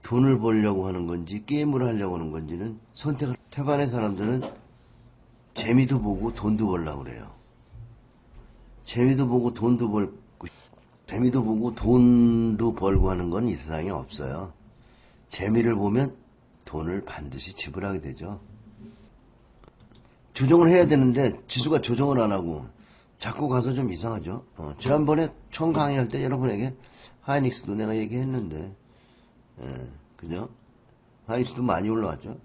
돈을 벌려고 하는 건지 게임을 하려고 하는 건지는 선택을. 태반의 사람들은 재미도 보고 돈도 벌려고 그래요. 재미도 보고 돈도 벌고 하는 건 이 세상에 없어요. 재미를 보면 돈을 반드시 지불하게 되죠. 조정을 해야 되는데 지수가 조정을 안 하고 자꾸 가서 좀 이상하죠. 지난번에 처음 강의할 때 여러분에게 하이닉스도 내가 얘기했는데, 그죠? 하이닉스도 많이 올라왔죠.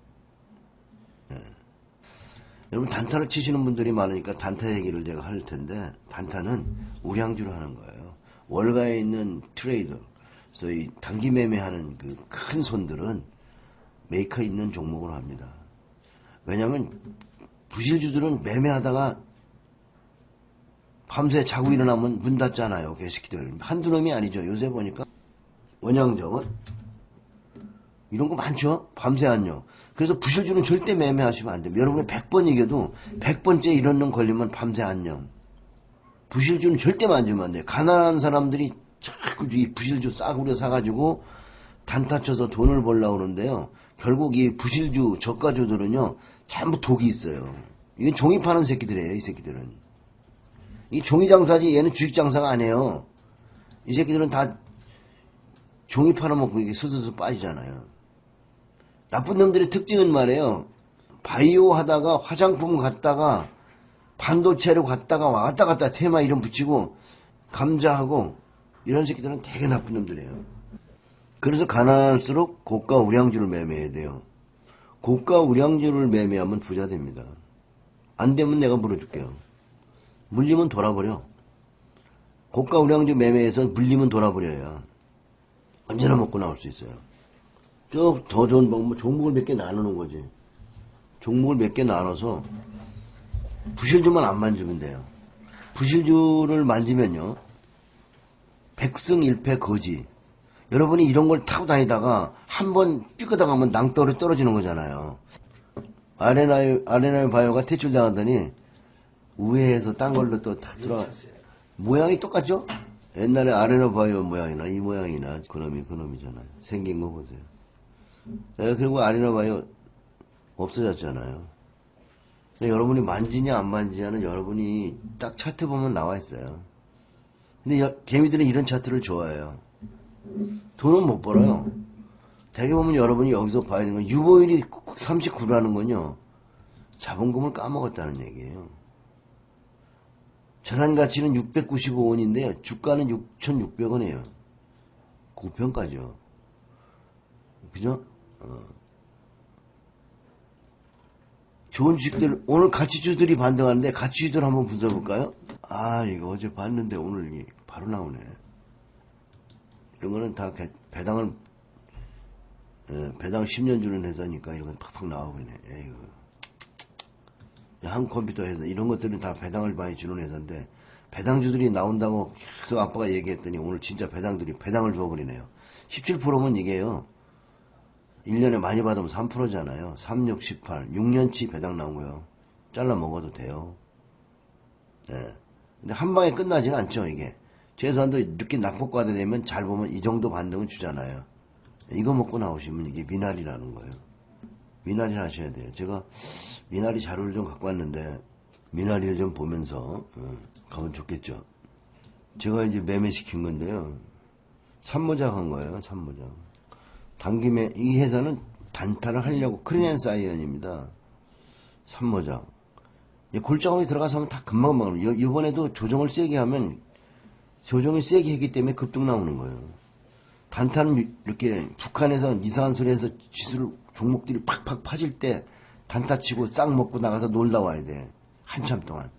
여러분 단타를 치시는 분들이 많으니까 단타 얘기를 제가 할 텐데, 단타는 우량주로 하는 거예요. 월가에 있는 트레이더, 소위 단기 매매하는 그 큰 손들은 메이커 있는 종목으로 합니다. 왜냐하면 부실주들은 매매하다가 밤새 자고 일어나면 문 닫잖아요. 개새끼들. 한두 놈이 아니죠. 요새 보니까 원양정은 이런 거 많죠. 밤새 안녕. 그래서 부실주는 절대 매매하시면 안 됩니다. 여러분이 100번 이겨도 100번째 이런 놈 걸리면 밤새 안녕. 부실주는 절대 만지면 안 돼요. 가난한 사람들이 자꾸 이 부실주 싸구려 사가지고 단타 쳐서 돈을 벌려고 그러는데요. 결국 이 부실주 저가주들은요. 전부 독이 있어요. 이건 종이 파는 새끼들이에요. 이 새끼들은. 이 종이 장사지 얘는 주식 장사가 아니에요. 이 새끼들은 다 종이 팔아먹고 이게 스스로 빠지잖아요. 나쁜 놈들의 특징은 말이에요. 바이오 하다가 화장품 갔다가 반도체로 갔다가 왔다 갔다 테마 이름 붙이고 감자하고 이런 새끼들은 되게 나쁜 놈들이에요. 그래서 가난할수록 고가 우량주를 매매해야 돼요. 고가 우량주를 매매하면 부자 됩니다. 안 되면 내가 물어줄게요. 물리면 돌아버려. 고가 우량주 매매해서 물리면 돌아버려야 언제나 먹고 나올 수 있어요. 쭉 더 좋은 방법, 종목을 몇 개 나누는 거지. 종목을 몇 개 나눠서 부실주만 안 만지면 돼요. 부실주를 만지면요. 백승일패 거지. 여러분이 이런 걸 타고 다니다가 한번 삐끗하가면 낭떠러지 떨어지는 거잖아요. 아레나 바이오가 퇴출당하더니 우회해서 딴 걸로 또 다 들어가. 모양이 똑같죠? 옛날에 아레나 바이오 모양이나 이 모양이나 그놈이잖아요. 생긴 거 보세요. 그리고 아레나 바이오 없어졌잖아요. 여러분이 만지냐 안 만지냐는 여러분이 딱 차트 보면 나와 있어요. 근데 개미들은 이런 차트를 좋아해요. 돈은 못 벌어요. 대개 보면 여러분이 여기서 봐야 되는 건 유보율이 39라는 건요. 자본금을 까먹었다는 얘기예요. 자산 가치는 695원인데요. 주가는 6,600원이에요. 고평가죠. 그죠? 좋은 주식들, 오늘 가치주들이 반등하는데 가치주들 한번 분석해볼까요? 아, 이거 어제 봤는데 오늘 바로 나오네. 이런 거는 다 배당 10년 주는 회사니까 이런 건 팍팍 나오고 있네. 에이구. 한 컴퓨터 회사, 이런 것들은 다 배당을 많이 주는 회사인데, 배당주들이 나온다고 계속 아빠가 얘기했더니 오늘 진짜 배당을 줘버리네요. 17%면 이게요. 1년에 많이 받으면 3%잖아요. 3, 6, 18. 6년치 배당 나온 거요. 잘라 먹어도 돼요. 네. 근데 한 방에 끝나지는 않죠, 이게. 최소한도 이렇게 낙폭과대 되면 잘 보면 이 정도 반등은 주잖아요. 이거 먹고 나오시면 이게 미나리라는 거예요. 미나리 하셔야 돼요. 제가 미나리 자료를 좀 갖고 왔는데, 미나리를 좀 보면서, 가면 좋겠죠. 제가 이제 매매시킨 건데요. 산모작 한 거예요, 산모작. 단기매, 이 회사는 단타를 하려고, 크린앤사이언입니다. 산모작. 골짜기에 들어가서 하면 다 금방 이번에도 조정을 세게 하면, 조정을 세게 했기 때문에 급등 나오는 거예요. 단타는 이렇게 북한에서 이상한 소리 해서 지수를, 종목들이 팍팍 파질 때 단타 치고 싹 먹고 나가서 놀다 와야 돼. 한참 동안.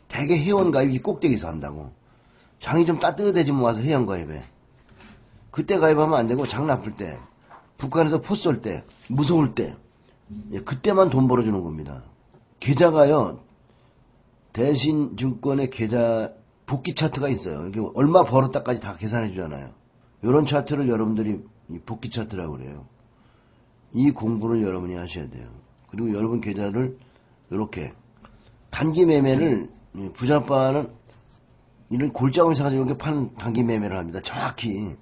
대개 회원가입이 꼭대기에서 한다고. 장이 좀 따뜻해지면 와서 회원가입해. 그때 가입하면 안 되고 장 나쁠 때, 북한에서 포 쏠 때, 무서울 때, 그때만 돈 벌어주는 겁니다. 계좌가요, 대신증권의 계좌 복귀 차트가 있어요. 이게 얼마 벌었다까지 다 계산해 주잖아요. 이런 차트를 여러분들이 복귀 차트라고 그래요. 이 공부를 여러분이 하셔야 돼요. 그리고 여러분 계좌를 이렇게 단기 매매를 부자빠는 이런 골짜기 사가지고 이렇게 파는 단기 매매를 합니다. 정확히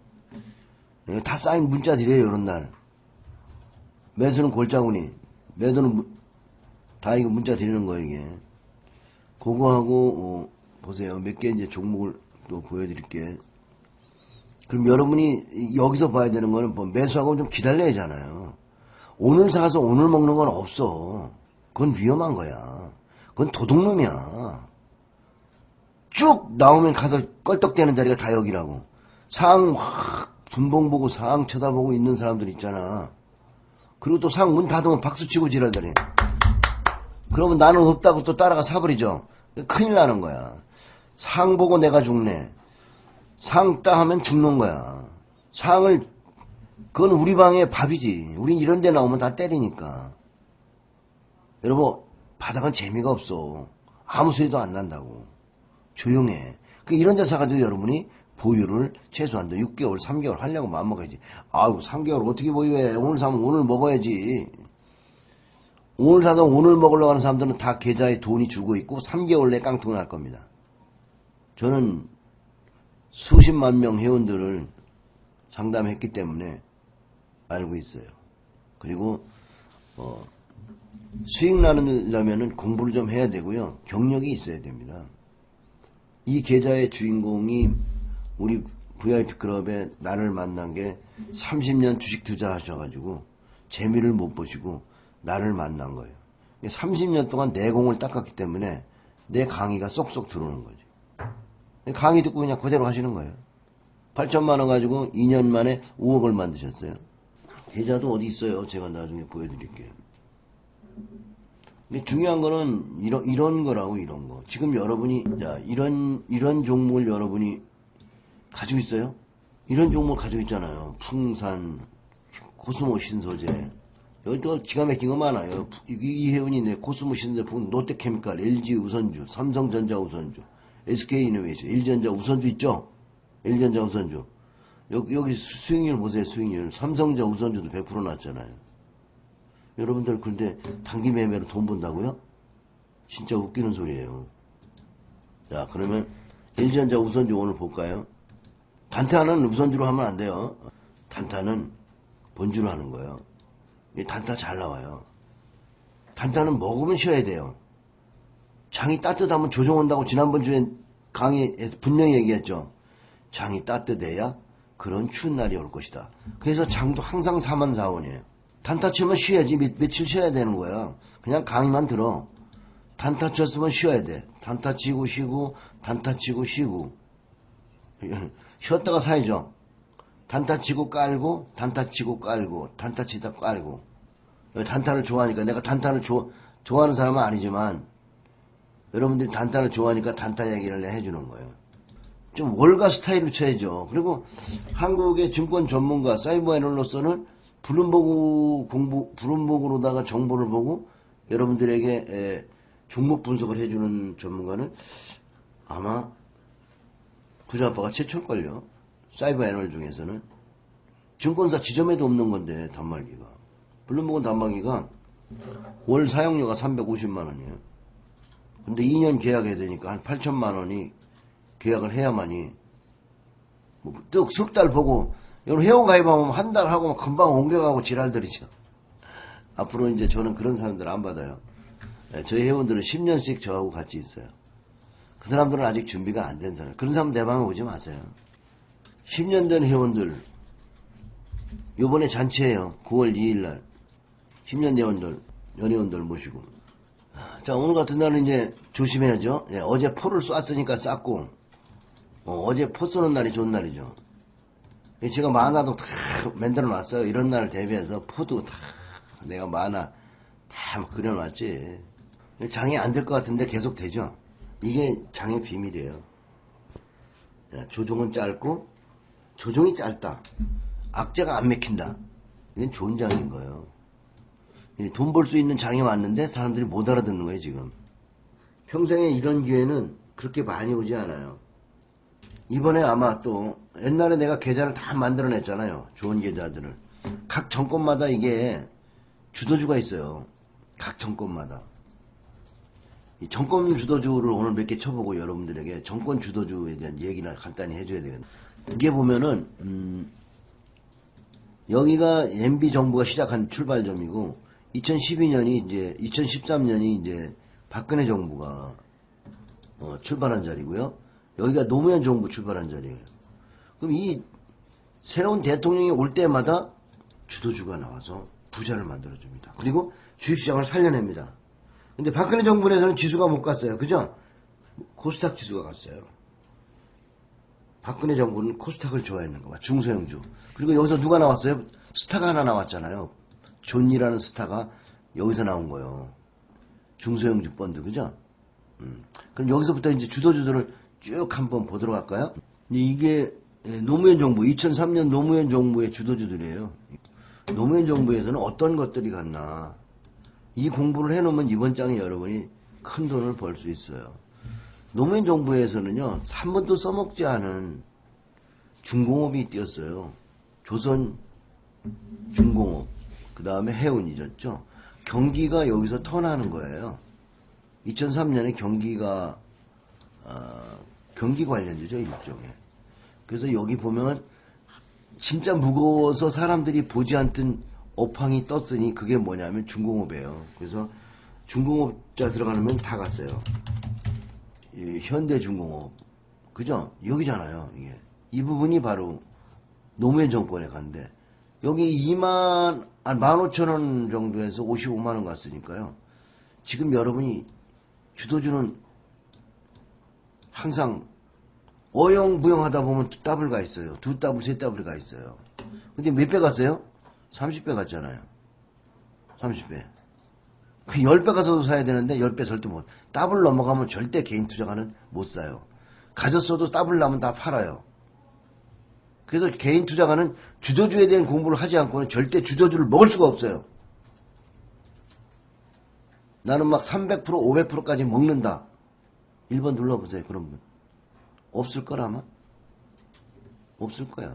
다 쌓인 문자들이에요, 이런 날. 매수는 골짜구니, 매도는 다 이거 문자 드리는 거예요, 이게. 그거하고, 보세요. 몇 개 이제 종목을 또 보여드릴게. 그럼 여러분이 여기서 봐야 되는 거는 뭐 매수하고 좀 기다려야 하잖아요. 오늘 사서 오늘 먹는 건 없어. 그건 위험한 거야. 그건 도둑놈이야. 쭉 나오면 가서 껄떡대는 자리가 다 여기라고. 상황 확 분봉 보고 상황 쳐다보고 있는 사람들 있잖아. 그리고 또 상황 문 닫으면 박수치고 지랄다니. 그러면 나는 없다고 또 따라가 사버리죠. 큰일 나는 거야. 상 보고 내가 죽네. 상 따 하면 죽는 거야. 상을, 그건 우리 방의 밥이지. 우린 이런 데 나오면 다 때리니까. 여러분, 바닥은 재미가 없어. 아무 소리도 안 난다고. 조용해. 이런 데 사가지고 여러분이 보유를 최소한 6개월, 3개월 하려고 마음먹어야지. 아유, 3개월 어떻게 보유해. 오늘 사면 오늘 먹어야지. 오늘 사서 오늘 먹으려고 하는 사람들은 다 계좌에 돈이 주고 있고 3개월 내에 깡통 날 겁니다. 저는 수십만 명 회원들을 상담했기 때문에 알고 있어요. 그리고 수익 나누려면 공부를 좀 해야 되고요. 경력이 있어야 됩니다. 이 계좌의 주인공이 우리 VIP클럽에 나를 만난 게 30년 주식 투자하셔가지고 재미를 못 보시고 나를 만난 거예요. 30년 동안 내 공을 닦았기 때문에 내 강의가 쏙쏙 들어오는 거죠. 강의 듣고 그냥 그대로 하시는 거예요. 8천만 원 가지고 2년 만에 5억을 만드셨어요. 계좌도 어디 있어요. 제가 나중에 보여드릴게요. 근데 중요한 거는 이런 거라고, 이런 거. 지금 여러분이, 자, 이런 종목을 여러분이 가지고 있어요? 이런 종목을 가지고 있잖아요. 풍산, 코스모 신소재. 여기 또 기가 막힌 거 많아요. 이 회원이 내 코스모 신소재, 롯데케미칼, LG 우선주, 삼성전자 우선주, SK이노베이션, LG전자 우선주 있죠? LG전자 우선주. 여기 수익률 보세요, 수익률. 삼성전자 우선주도 100% 났잖아요. 여러분들 근데 단기 매매로 돈 번다고요? 진짜 웃기는 소리예요. 자, 그러면 LG전자 우선주 오늘 볼까요? 단타는 우선주로 하면 안 돼요. 단타는 본주로 하는 거예요. 단타 잘 나와요. 단타는 먹으면 쉬어야 돼요. 장이 따뜻하면 조정 온다고 지난번 주에 강의에서 분명히 얘기했죠. 장이 따뜻해야 그런 추운 날이 올 것이다. 그래서 장도 항상 44,000원이에요. 단타 치면 쉬어야지. 며칠 쉬어야 되는 거야. 그냥 강의만 들어. 단타 쳤으면 쉬어야 돼. 단타 치고 쉬고, 단타 치고 쉬고. 쉬었다가 사야죠. 단타 치고 깔고, 단타 치고 깔고, 단타 치다 깔고. 단타를 좋아하니까, 내가 단타를 좋아하는 사람은 아니지만, 여러분들이 단타를 좋아하니까 단타 얘기를 해주는 거예요. 좀 월가 스타일로 쳐야죠. 그리고 한국의 증권 전문가, 사이버 애널로서는 블룸버그로다가 정보를 보고 여러분들에게 종목 분석을 해주는 전문가는 아마 부자아빠가 최초일걸요. 사이버 애널 중에서는. 증권사 지점에도 없는 건데, 단말기가. 블룸버그 단말기가 월 사용료가 350만원이에요. 근데 2년 계약해야 되니까 한 8천만원이 계약을 해야만이, 석 달 보고, 여러분 회원 가입하면 한 달 하고 금방 옮겨가고 지랄들이죠. 앞으로 이제 저는 그런 사람들 안 받아요. 저희 회원들은 10년씩 저하고 같이 있어요. 그 사람들은 아직 준비가 안 된 사람. 그런 사람 내 방에 오지 마세요. 10년 된 회원들, 요번에 잔치예요. 9월 2일날. 10년 회원들, 연회원들 모시고. 자, 오늘 같은 날은 이제 조심해야죠. 어제 포를 쐈으니까 쐈고, 어제 포 쏘는 날이 좋은 날이죠. 제가 만화도 다 만들어 놨어요. 이런 날을 대비해서 포도 다 내가 만화 다 그려 놨지. 장이 안 될 것 같은데 계속 되죠. 이게 장의 비밀이에요. 조종은 짧고 조종이 짧다. 악재가 안 맥힌다. 이건 좋은 장인 거예요. 돈 벌 수 있는 장이 왔는데 사람들이 못 알아듣는 거예요, 지금. 평생에 이런 기회는 그렇게 많이 오지 않아요. 이번에 아마 또 옛날에 내가 계좌를 다 만들어냈잖아요. 좋은 계좌들을. 각 정권마다 이게 주도주가 있어요. 각 정권마다. 이 정권 주도주를 오늘 몇 개 쳐보고 여러분들에게 정권 주도주에 대한 얘기나 간단히 해줘야 되겠네. 이게 보면은 여기가 MB 정부가 시작한 출발점이고 2012년이 이제 2013년이 이제 박근혜 정부가 출발한 자리고요. 여기가 노무현 정부 출발한 자리예요. 그럼 이 새로운 대통령이 올 때마다 주도주가 나와서 부자를 만들어줍니다. 그리고 주식시장을 살려냅니다. 근데 박근혜 정부 내에서는 지수가 못 갔어요. 그죠? 코스닥 지수가 갔어요. 박근혜 정부는 코스닥을 좋아했는가 봐. 중소형주. 그리고 여기서 누가 나왔어요? 스타가 하나 나왔잖아요. 존이라는 스타가 여기서 나온 거예요. 중소형주 펀드. 그죠? 그럼 여기서부터 이제 주도주들을 쭉 한번 보도록 할까요? 이게 노무현 정부, 2003년 노무현 정부의 주도주들이에요. 노무현 정부에서는 어떤 것들이 갔나. 이 공부를 해놓으면 이번 장에 여러분이 큰 돈을 벌 수 있어요. 노무현 정부에서는요, 한 번도 써먹지 않은 중공업이 뛰었어요. 조선 중공업, 그 다음에 해운이었죠. 경기가 여기서 턴하는 거예요. 2003년에 경기가 경기 관련주죠, 일종의. 그래서 여기 보면 진짜 무거워서 사람들이 보지 않던 업황이 떴으니 그게 뭐냐면 중공업이에요. 그래서 중공업자 들어가면 다 갔어요. 현대중공업, 그죠? 여기잖아요. 이게 이 부분이 바로 노무현 정권에 간데 여기 15,000원 정도에서 55만원 갔으니까요. 지금 여러분이 주도주는 항상 어영부영 하다 보면 두 더블 가 있어요. 두 더블, 세 더블 가 있어요. 근데 몇 배 갔어요? 30배 갔잖아요. 30배. 그 10배 가서도 사야 되는데 10배 절대 못. 더블 넘어가면 절대 개인 투자가는 못 사요. 가졌어도 더블 나면 다 팔아요. 그래서 개인 투자가는 주도주에 대한 공부를 하지 않고는 절대 주도주를 먹을 수가 없어요. 나는 막 300%, 500%까지 먹는다. 1번 눌러보세요. 그런 분. 없을 거라마? 없을 거야.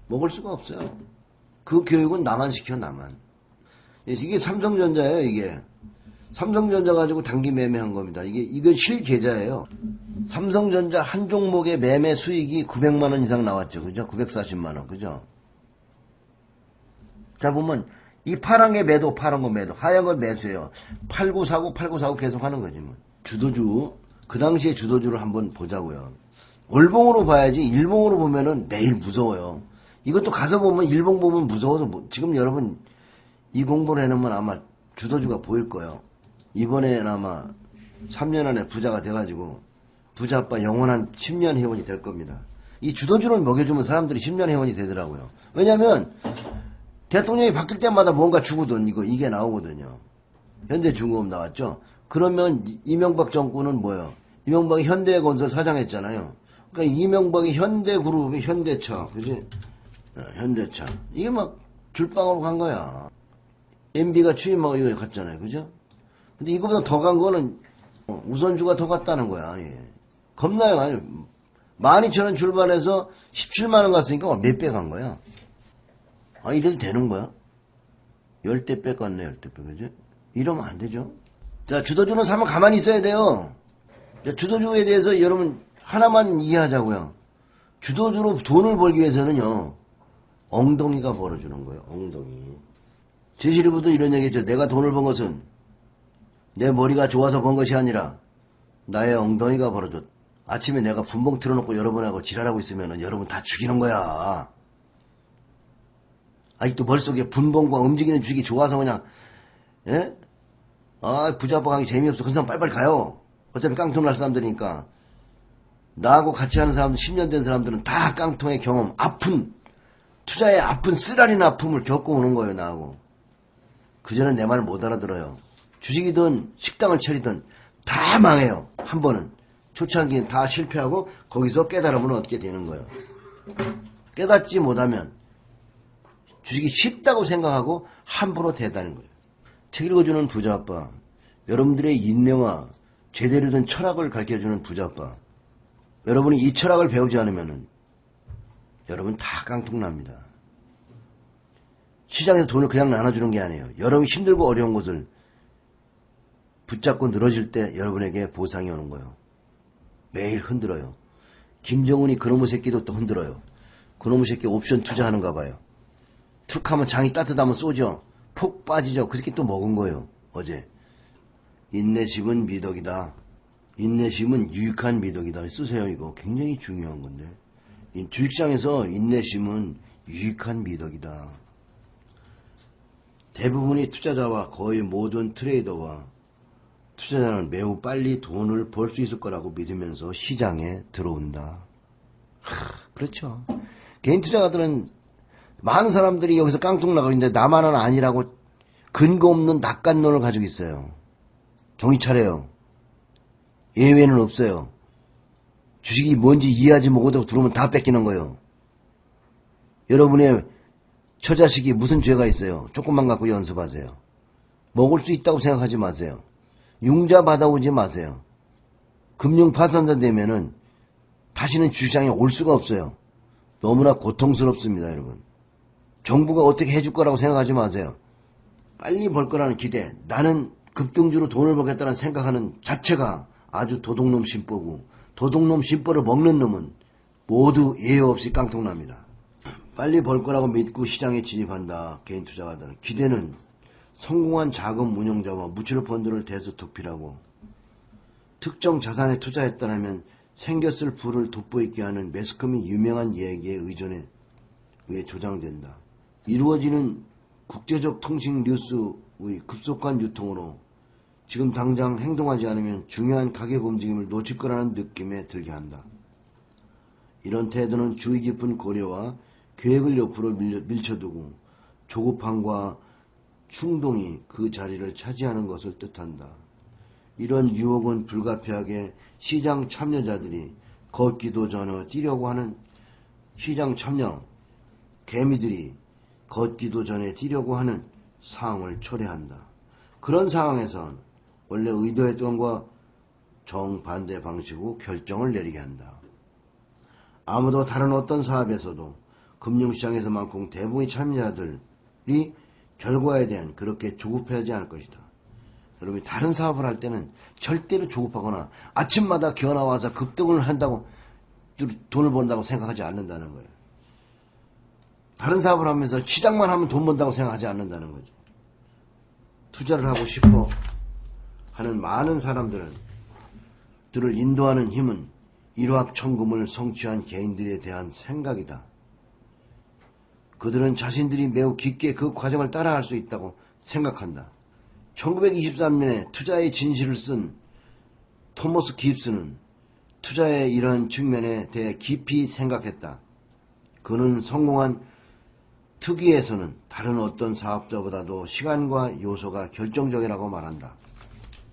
먹을 수가 없어요. 그 교육은 나만 시켜, 나만. 이게 삼성전자예요, 이게. 삼성전자 가지고 단기 매매한 겁니다. 이건 실계좌예요. 삼성전자 한 종목의 매매 수익이 900만원 이상 나왔죠. 그죠? 940만원. 그죠? 자, 보면, 이 파란 게 매도, 파란 거 매도, 하얀 건 매수예요. 팔고 사고, 팔고 사고 계속 하는 거지, 뭐. 주도주, 그 당시에 주도주를 한번 보자고요. 월봉으로 봐야지, 일봉으로 보면은 매일 무서워요. 이것도 가서 보면, 일봉 보면 무서워서, 지금 여러분, 이 공부를 해놓으면 아마 주도주가 보일 거예요. 이번에는 아마 3년 안에 부자가 돼가지고 부자 아빠 영원한 10년 회원이 될 겁니다. 이 주도주를 먹여주면 사람들이 10년 회원이 되더라고요. 왜냐면 대통령이 바뀔 때마다 뭔가 주거든. 이게 나오거든요. 현대중공업 나왔죠. 그러면 이명박 정권은 뭐예요? 이명박이 현대건설 사장했잖아요. 그러니까 이명박이 현대그룹이 현대차, 그지? 현대차. 이게 막 줄방으로 간 거야. MB가 취임하고 이거 갔잖아요. 그죠? 근데 이거보다 더 간 거는 우선주가 더 갔다는 거야. 예. 겁나요. 아니, 12,000원 출발해서 17만원 갔으니까 몇 배 간 거야? 아, 이래도 되는 거야? 10대 뺏갔네, 10대 뺏, 그지? 이러면 안 되죠. 자, 주도주는 사면 가만히 있어야 돼요. 자, 주도주에 대해서 여러분 하나만 이해하자고요. 주도주로 돈을 벌기 위해서는요, 엉덩이가 벌어주는 거예요, 엉덩이. 제시리부도 이런 얘기 했죠. 내가 돈을 번 것은 내 머리가 좋아서 번 것이 아니라 나의 엉덩이가 벌어줬. 아침에 내가 분봉 틀어놓고 여러분하고 지랄하고 있으면 여러분 다 죽이는 거야. 아직도 머릿속에 분봉과 움직이는 주식이 좋아서 그냥, 예? 아, 부자빠 가기 재미없어. 그 사람 빨리빨리 가요. 어차피 깡통 날 사람들이니까. 나하고 같이 하는 사람들, 10년 된 사람들은 다 깡통의 경험, 아픈, 투자의 아픈 쓰라린 아픔을 겪어오는 거예요, 나하고. 그전엔 내 말을 못 알아들어요. 주식이든 식당을 차리든 다 망해요. 한 번은. 초창기는 다 실패하고 거기서 깨달으면 얻게 되는 거예요. 깨닫지 못하면 주식이 쉽다고 생각하고 함부로 대다는 거예요. 책 읽어주는 부자아빠, 여러분들의 인내와 제대로 된 철학을 가르쳐주는 부자아빠, 여러분이 이 철학을 배우지 않으면 여러분 다 깡통납니다. 시장에서 돈을 그냥 나눠주는 게 아니에요. 여러분이 힘들고 어려운 것을 붙잡고 늘어질 때 여러분에게 보상이 오는 거예요. 매일 흔들어요. 김정은이 그놈의 새끼도 또 흔들어요. 그놈의 새끼 옵션 투자하는가 봐요. 툭 하면 장이 따뜻하면 쏘죠. 폭 빠지죠. 그 새끼 또 먹은 거예요. 어제. 인내심은 미덕이다. 인내심은 유익한 미덕이다. 쓰세요. 이거 굉장히 중요한 건데. 주식시장에서 인내심은 유익한 미덕이다. 대부분의 투자자와 거의 모든 트레이더와 투자자는 매우 빨리 돈을 벌 수 있을 거라고 믿으면서 시장에 들어온다. 그렇죠. 개인 투자가들은 많은 사람들이 여기서 깡통 나가고 있는데 나만은 아니라고 근거 없는 낙관론을 가지고 있어요. 정신 차려요. 예외는 없어요. 주식이 뭔지 이해하지 못하고 들어오면 다 뺏기는 거예요. 여러분의 처자식이 무슨 죄가 있어요? 조금만 갖고 연습하세요. 먹을 수 있다고 생각하지 마세요. 융자 받아오지 마세요. 금융 파산자 되면은 다시는 주식시장에 올 수가 없어요. 너무나 고통스럽습니다, 여러분. 정부가 어떻게 해줄 거라고 생각하지 마세요. 빨리 벌 거라는 기대, 나는 급등주로 돈을 벌겠다는 생각하는 자체가 아주 도둑놈 심보고, 도둑놈 심보를 먹는 놈은 모두 예외 없이 깡통납니다. 빨리 벌 거라고 믿고 시장에 진입한다. 개인 투자가들은 기대는 성공한 자금 운용자와 뮤추얼 펀드를 대수특필하고 특정 자산에 투자했다면 생겼을 부를 돋보이게 하는 매스컴이 유명한 얘기에 의존에 의해 조장된다. 이루어지는 국제적 통신 뉴스의 급속한 유통으로 지금 당장 행동하지 않으면 중요한 가격 움직임을 놓칠 거라는 느낌에 들게 한다. 이런 태도는 주의 깊은 고려와 계획을 옆으로 밀쳐두고 조급함과 충동이 그 자리를 차지하는 것을 뜻한다. 이런 유혹은 불가피하게 시장 참여자들이 걷기도 전에 뛰려고 하는 시장 참여 개미들이 걷기도 전에 뛰려고 하는 상황을 초래한다. 그런 상황에선 원래 의도했던 것과 정반대 방식으로 결정을 내리게 한다. 아무도 다른 어떤 사업에서도 금융시장에서만큼 대부분의 참여자들이 결과에 대한 그렇게 조급해하지 않을 것이다. 여러분이 다른 사업을 할 때는 절대로 조급하거나 아침마다 기어나와서 급등을 한다고 돈을 번다고 생각하지 않는다는 거예요. 다른 사업을 하면서 시장만 하면 돈 번다고 생각하지 않는다는 거죠. 투자를 하고 싶어 하는 많은 사람들을 인도하는 힘은 일확천금을 성취한 개인들에 대한 생각이다. 그들은 자신들이 매우 깊게 그 과정을 따라갈 수 있다고 생각한다. 1923년에 투자의 진실을 쓴 토머스 깁스는 투자의 이러한 측면에 대해 깊이 생각했다. 그는 성공한 특위에서는 다른 어떤 사업자보다도 시간과 요소가 결정적이라고 말한다.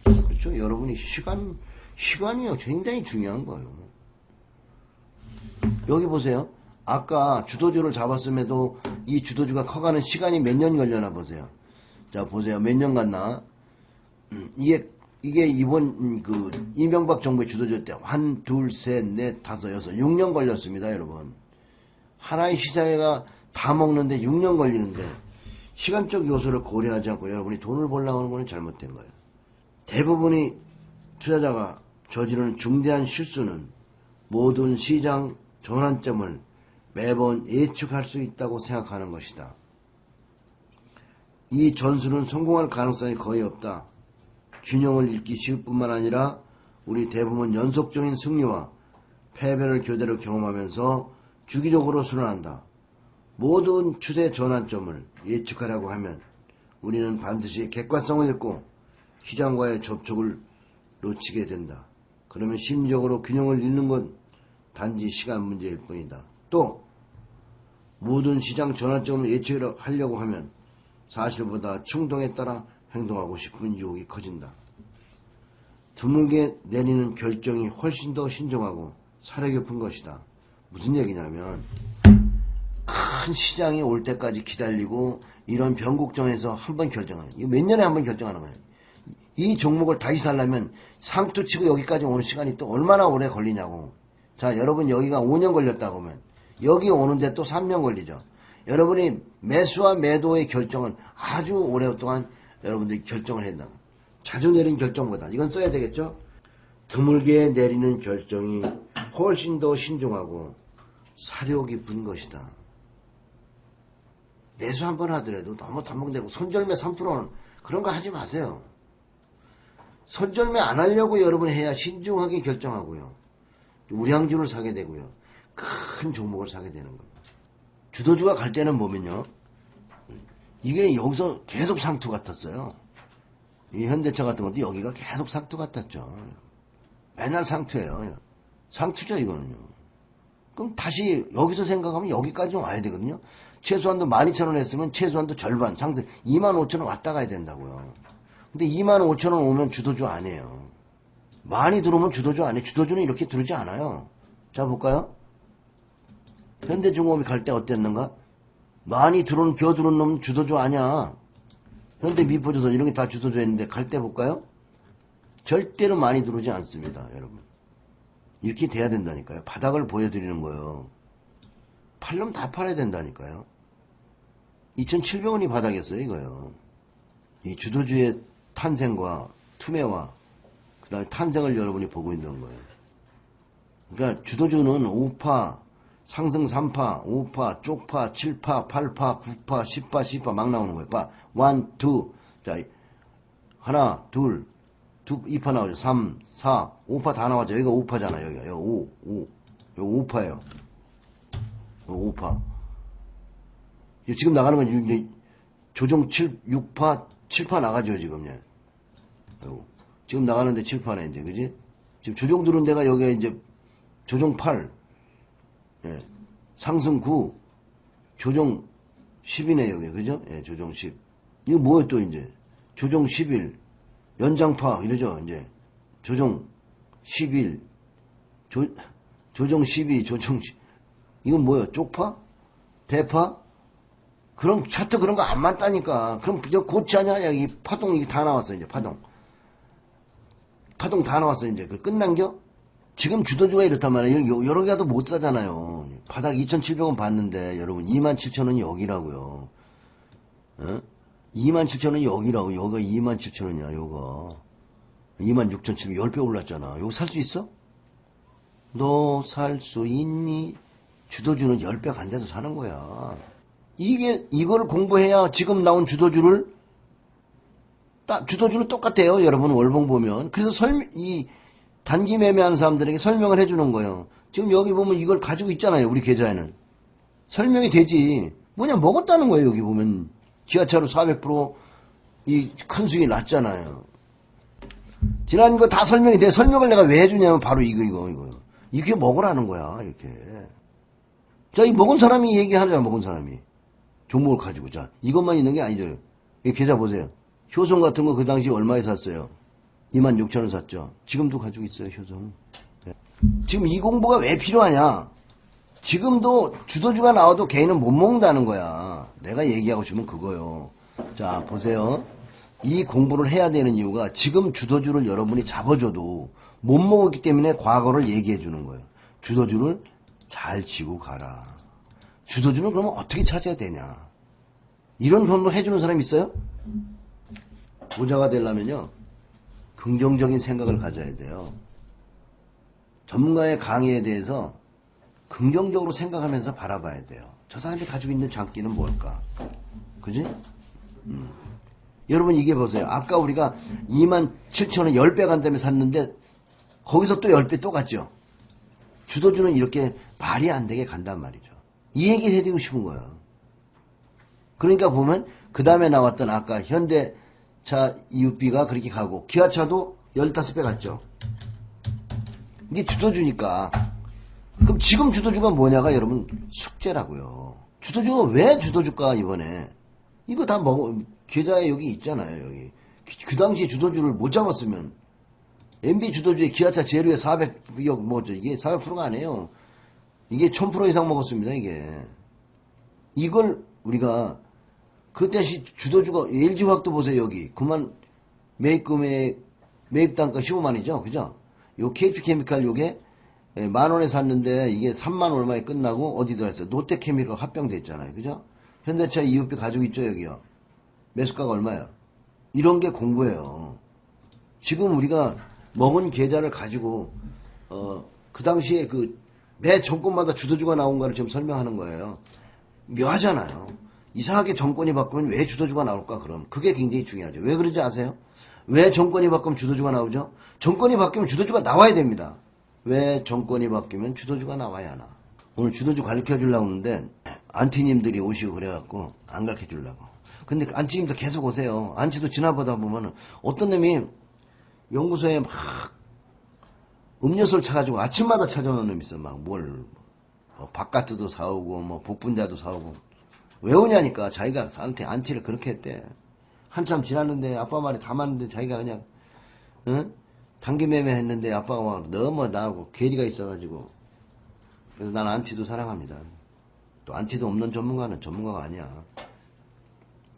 그렇죠? 여러분이 시간이 굉장히 중요한 거예요. 여기 보세요. 아까 주도주를 잡았음에도 이 주도주가 커가는 시간이 몇 년 걸려나 보세요. 자, 보세요. 몇 년 갔나? 이게 이번 이명박 정부의 주도주 때 1, 2, 3, 4, 5, 6, 6년 걸렸습니다, 여러분. 하나의 시사회가 다 먹는데 6년 걸리는데 시간적 요소를 고려하지 않고 여러분이 돈을 벌려고 하는 건 잘못된 거예요. 대부분의 투자자가 저지르는 중대한 실수는 모든 시장 전환점을 매번 예측할 수 있다고 생각하는 것이다. 이 전술은 성공할 가능성이 거의 없다. 균형을 잃기 쉬울 뿐만 아니라 우리 대부분 연속적인 승리와 패배를 교대로 경험하면서 주기적으로 순환한다. 모든 추세 전환점을 예측하려고 하면 우리는 반드시 객관성을 잃고 시장과의 접촉을 놓치게 된다. 그러면 심리적으로 균형을 잃는 건 단지 시간 문제일 뿐이다. 또 모든 시장 전환점을 예측하려고 하면 사실보다 충동에 따라 행동하고 싶은 유혹이 커진다. 드물게 내리는 결정이 훨씬 더 신중하고 사려 깊은 것이다. 무슨 얘기냐면 큰 시장이 올 때까지 기다리고 이런 변곡점에서 한번 결정하는, 이거 몇 년에 한 번 결정하는 거예요. 이 종목을 다시 살려면 상투 치고 여기까지 오는 시간이 또 얼마나 오래 걸리냐고. 자, 여러분 여기가 5년 걸렸다고 하면 여기 오는데 또 3년 걸리죠. 여러분이 매수와 매도의 결정은 아주 오랫동안 여러분들이 결정을 했다. 자주 내린 결정보다 이건 써야 되겠죠. 드물게 내리는 결정이 훨씬 더 신중하고 사려 깊은 것이다. 매수 한 번 하더라도 너무 덤벙대고 손절매 3%는 그런 거 하지 마세요. 손절매 안 하려고 여러분이 해야 신중하게 결정하고요. 우량주를 사게 되고요. 큰 종목을 사게 되는 겁니다. 주도주가 갈 때는 보면요. 이게 여기서 계속 상투 같았어요. 이 현대차 같은 것도 여기가 계속 상투 같았죠. 맨날 상투예요. 상투죠, 이거는요. 그럼 다시 여기서 생각하면 여기까지 와야 되거든요. 최소한도 12,000원 했으면 최소한도 절반 상승 25,000원 왔다 가야 된다고요. 근데 25,000원 오면 주도주 아니에요. 많이 들어오면 주도주 아니에요. 주도주는 이렇게 들어오지 않아요. 자, 볼까요? 현대중공업이 갈 때 어땠는가? 많이 들어오는, 기어들어오는 놈은 주도주 아니야. 현대미포조선 이런 게 다 주도주였는데 갈 때 볼까요? 절대로 많이 들어오지 않습니다, 여러분. 이렇게 돼야 된다니까요. 바닥을 보여드리는 거예요. 팔려면 다 팔아야 된다니까요. 2,700원이 바닥이었어요, 이거요. 이 주도주의 탄생과 투매와 그 다음에 탄생을 여러분이 보고 있는 거예요. 그러니까 주도주는 5파, 상승 3파, 5파, 쪽파, 7파, 8파, 9파, 10파, 10파 막 나오는 거예요. 파, 1, 2, 자, 하나, 둘, 2파 나오죠. 3, 4, 5파 다 나왔죠. 여기가 5파잖아요. 여기가 5, 여기 5파예요. 5파. 지금 나가는 건 이제 조정 6파, 7파 나가죠, 지금. 예. 지금 나가는데 7파네, 이제, 그지? 지금 조정 들은 데가 여기가 이제 조정 8, 예. 상승 9, 조정 10이네, 여기, 그죠? 예, 조정 10. 이거 뭐예요, 또 이제? 조정 11, 연장파, 이러죠, 이제. 조정 11, 조정 12, 조정 10. 이건 뭐예요? 쪽파? 대파? 그런 차트 그런 거 안 맞다니까. 그럼 여기 고치하냐? 여기 파동 이게 다 나왔어 이제 파동. 파동 다 나왔어 이제. 그 끝난겨? 지금 주도주가 이렇단 말이에요. 여러 개도 못 사잖아요. 바닥 2,700원 봤는데 여러분 27,000원이 여기라고요. 어? 27,000원이 여기라고. 여기가 27,000원이야. 요거 26,700원 10배 올랐잖아. 요거 살 수 있어? 너 살 수 있니? 주도주는 10배 간데서 사는 거야. 이걸 공부해야 지금 나온 주도주는 똑같아요. 여러분, 월봉 보면. 그래서 이 단기 매매하는 사람들에게 설명을 해주는 거예요. 지금 여기 보면 이걸 가지고 있잖아요. 우리 계좌에는. 설명이 되지. 뭐냐, 먹었다는 거예요. 여기 보면. 기아차로 400% 이 큰 수익이 났잖아요. 지난 거 다 설명이 돼. 설명을 내가 왜 해주냐면 바로 이거. 이렇게 먹으라는 거야. 이렇게. 자, 이 먹은 사람이 얘기하잖아. 먹은 사람이. 종목을 가지고. 자, 이것만 있는 게 아니죠. 이 계좌 보세요. 효성 같은 거 그 당시 얼마에 샀어요? 26,000원 샀죠. 지금도 가지고 있어요, 효성. 네. 지금 이 공부가 왜 필요하냐? 지금도 주도주가 나와도 개인은 못 먹는다는 거야. 내가 얘기하고 싶으면 그거요. 자, 보세요. 이 공부를 해야 되는 이유가 지금 주도주를 여러분이 잡아줘도 못 먹었기 때문에 과거를 얘기해 주는 거예요. 주도주를 잘 지고 가라. 주도주는 그러면 어떻게 찾아야 되냐? 이런 경로 해주는 사람 있어요? 부자가 되려면요. 긍정적인 생각을 가져야 돼요. 전문가의 강의에 대해서 긍정적으로 생각하면서 바라봐야 돼요. 저 사람이 가지고 있는 장기는 뭘까? 그지? 여러분 이게 보세요. 아까 우리가 27,000원 10배 간다며 샀는데 거기서 또 10배 또 갔죠. 주도주는 이렇게 말이 안 되게 간단 말이죠. 이 얘기를 해드리고 싶은 거예요. 그러니까 보면 그 다음에 나왔던 아까 현대차 EUB가 그렇게 가고 기아차도 15배 갔죠. 이게 주도주니까. 그럼 지금 주도주가 뭐냐가 여러분 숙제라고요. 주도주가 왜 주도주가 이번에 이거 다 계좌에 여기 있잖아요. 여기 그 당시에 주도주를 못 잡았으면 MB 주도주의 기아차 제로에 400억 뭐죠. 이게 400%가 아니에요. 이게 1000% 이상 먹었습니다. 이걸 우리가 그때 주도주가 LG화학도 보세요. 여기 그만 매입금액 매입단가 15만이죠. 그죠? 요 KP케미칼 요게 10,000원에 샀는데 이게 3만 얼마에 끝나고 어디 들어갔어요? 롯데케미칼 합병돼 있잖아요. 그죠? 현대차 EUP 가지고 있죠. 여기요. 매수가가 얼마야? 이런 게 공부예요. 지금 우리가 먹은 계좌를 가지고 그 당시에 그 매 정권마다 주도주가 나온 거를 지금 설명하는 거예요. 묘하잖아요. 이상하게 정권이 바꾸면 왜 주도주가 나올까 그럼. 그게 굉장히 중요하죠. 왜 그런지 아세요? 왜 정권이 바꾸면 주도주가 나오죠? 정권이 바뀌면 주도주가 나와야 됩니다. 왜 정권이 바뀌면 주도주가 나와야 하나. 오늘 주도주 가르쳐 주려고 하는데 안티님들이 오시고 그래갖고 안 가르쳐 주려고. 근데 안티님도 계속 오세요. 안티도 지나보다 보면은 어떤 놈이 연구소에 막 음료수를 차가지고 아침마다 찾아오는 놈이 있어. 막 뭘 바카트도 사오고 뭐 복분자도 사오고. 왜 오냐니까 자기가 안티를 그렇게 했대. 한참 지났는데 아빠 말이 다 맞는데 자기가 그냥 응? 단기매매 했는데 아빠가 막 너무 나하고 괴리가 있어가지고. 그래서 난 안티도 사랑합니다. 또 안티도 없는 전문가는 전문가가 아니야.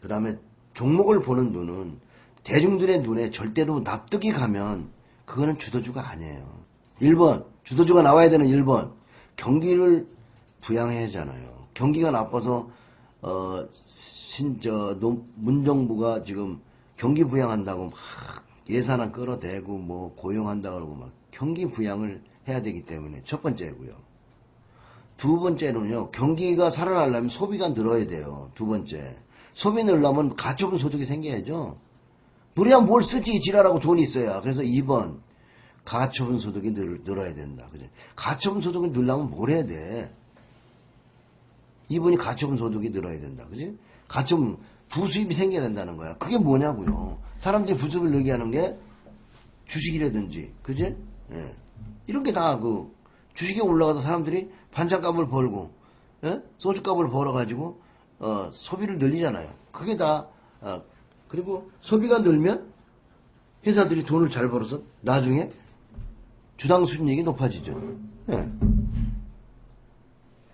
그 다음에 종목을 보는 눈은 대중들의 눈에 절대로 납득이 가면 그거는 주도주가 아니에요. 1번 주도주가 나와야 되는 1번 경기를 부양해야 하잖아요. 경기가 나빠서 문정부가 지금 경기 부양한다고 막 예산안 끌어대고 뭐 고용한다고 그러고 막 경기 부양을 해야 되기 때문에 첫 번째고요. 두 번째는요. 경기가 살아나려면 소비가 늘어야 돼요. 두 번째. 소비 늘려면 가처분 소득이 생겨야죠. 무리야 뭘 쓰지 지랄하고 돈이 있어야. 그래서 2번 가처분 소득이 늘어야 된다. 그죠? 가처분 소득이 늘려면 뭘 해야 돼? 2번이 가처분 소득이 늘어야 된다. 그지? 가처분 부수입이 생겨야 된다는 거야. 그게 뭐냐고요. 사람들이 부수입을 늘게 하는 게 주식이라든지 그지? 예. 이런 게 다 그 주식이 올라가서 사람들이 반찬값을 벌고 예? 소주값을 벌어가지고 소비를 늘리잖아요. 그게 다 그리고 소비가 늘면 회사들이 돈을 잘 벌어서 나중에 주당 수익률이 높아지죠. 예.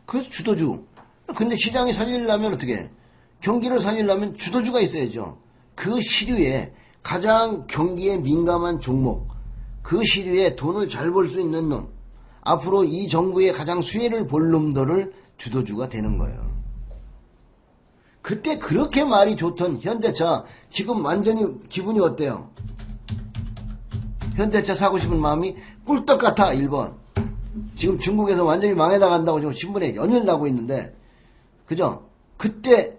그래서 주도주. 근데 시장이 살리려면 어떻게 해? 경기를 살리려면 주도주가 있어야죠. 그 시류에 가장 경기에 민감한 종목, 그 시류에 돈을 잘 벌 수 있는 놈, 앞으로 이 정부의 가장 수혜를 볼 놈들을 주도주가 되는 거예요. 그때 그렇게 말이 좋던 현대차 지금 완전히 기분이 어때요? 현대차 사고 싶은 마음이 꿀떡 같아. 1번 지금 중국에서 완전히 망해나간다고 지금 신문에 연일 나고 있는데 그죠? 그때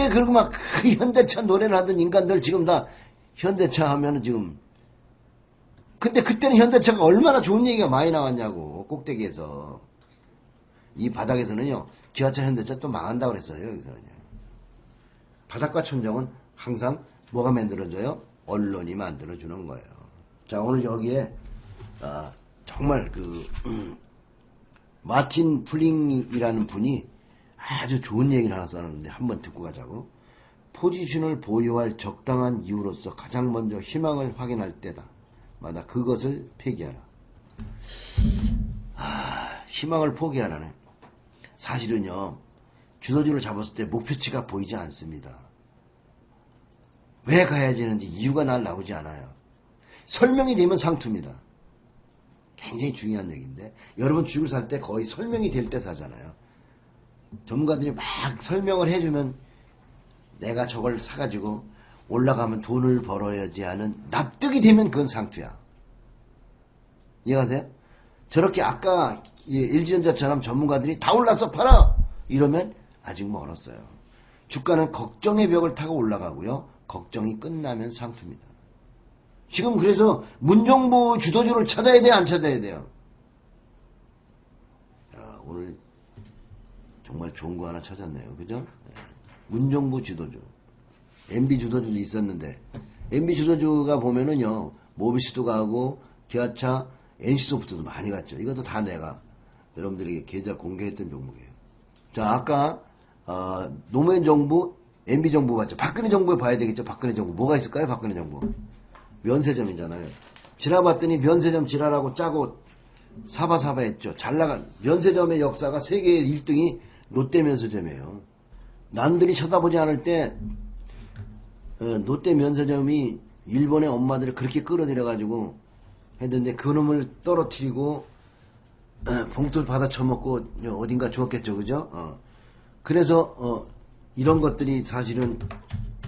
그러고 막 그 현대차 노래를 하던 인간들 지금 다 현대차 하면은 지금 근데 그때는 현대차가 얼마나 좋은 얘기가 많이 나왔냐고. 꼭대기에서 이 바닥에서는요 기아차 현대차 또 망한다고 그랬어요. 여기서는요. 바닥과 천정은 항상 뭐가 만들어져요? 언론이 만들어주는 거예요. 자 오늘 여기에 정말 그 마틴 플링이라는 분이 아주 좋은 얘기를 하나 써놨는데 한번 듣고 가자고. 포지션을 보유할 적당한 이유로서 가장 먼저 희망을 확인할 때다. 마다 그것을 폐기하라. 희망을 포기하라네. 사실은요 주도주를 잡았을 때 목표치가 보이지 않습니다. 왜 가야 되는지 이유가 날 나오지 않아요. 설명이 되면 상투입니다. 굉장히 중요한 얘기인데 여러분 주식을 살 때 거의 설명이 될 때 사잖아요. 전문가들이 막 설명을 해주면 내가 저걸 사가지고 올라가면 돈을 벌어야지 하는 납득이 되면 그건 상투야. 이해가세요? 저렇게 아까 LG전자처럼 전문가들이 다 올라서 팔아! 이러면 아직 멀었어요. 주가는 걱정의 벽을 타고 올라가고요. 걱정이 끝나면 상투입니다. 지금 그래서 문정부 주도주를 찾아야 돼요? 안 찾아야 돼요? 야, 오늘 정말 좋은 거 하나 찾았네요. 그죠? 네. 문정부 주도주. MB 주도주도 있었는데 MB 주도주가 보면은요 모비스도 가고 기아차 NC소프트도 많이 갔죠. 이것도 다 내가 여러분들에게 계좌 공개했던 종목이에요. 자 아까 노무현 정부 MB 정부 봤죠. 박근혜 정부에 봐야 되겠죠. 박근혜 정부 뭐가 있을까요? 박근혜 정부 면세점이잖아요. 지나봤더니 면세점 지랄하고 짜고 사바사바 했죠. 잘나간 면세점의 역사가 세계 1등이 롯데 면세점이에요. 남들이 쳐다보지 않을 때 롯데 면세점이 일본의 엄마들을 그렇게 끌어들여가지고 했는데 그놈을 떨어뜨리고 봉투를 받아 처먹고 어딘가 주었겠죠. 그죠? 그래서 이런 것들이 사실은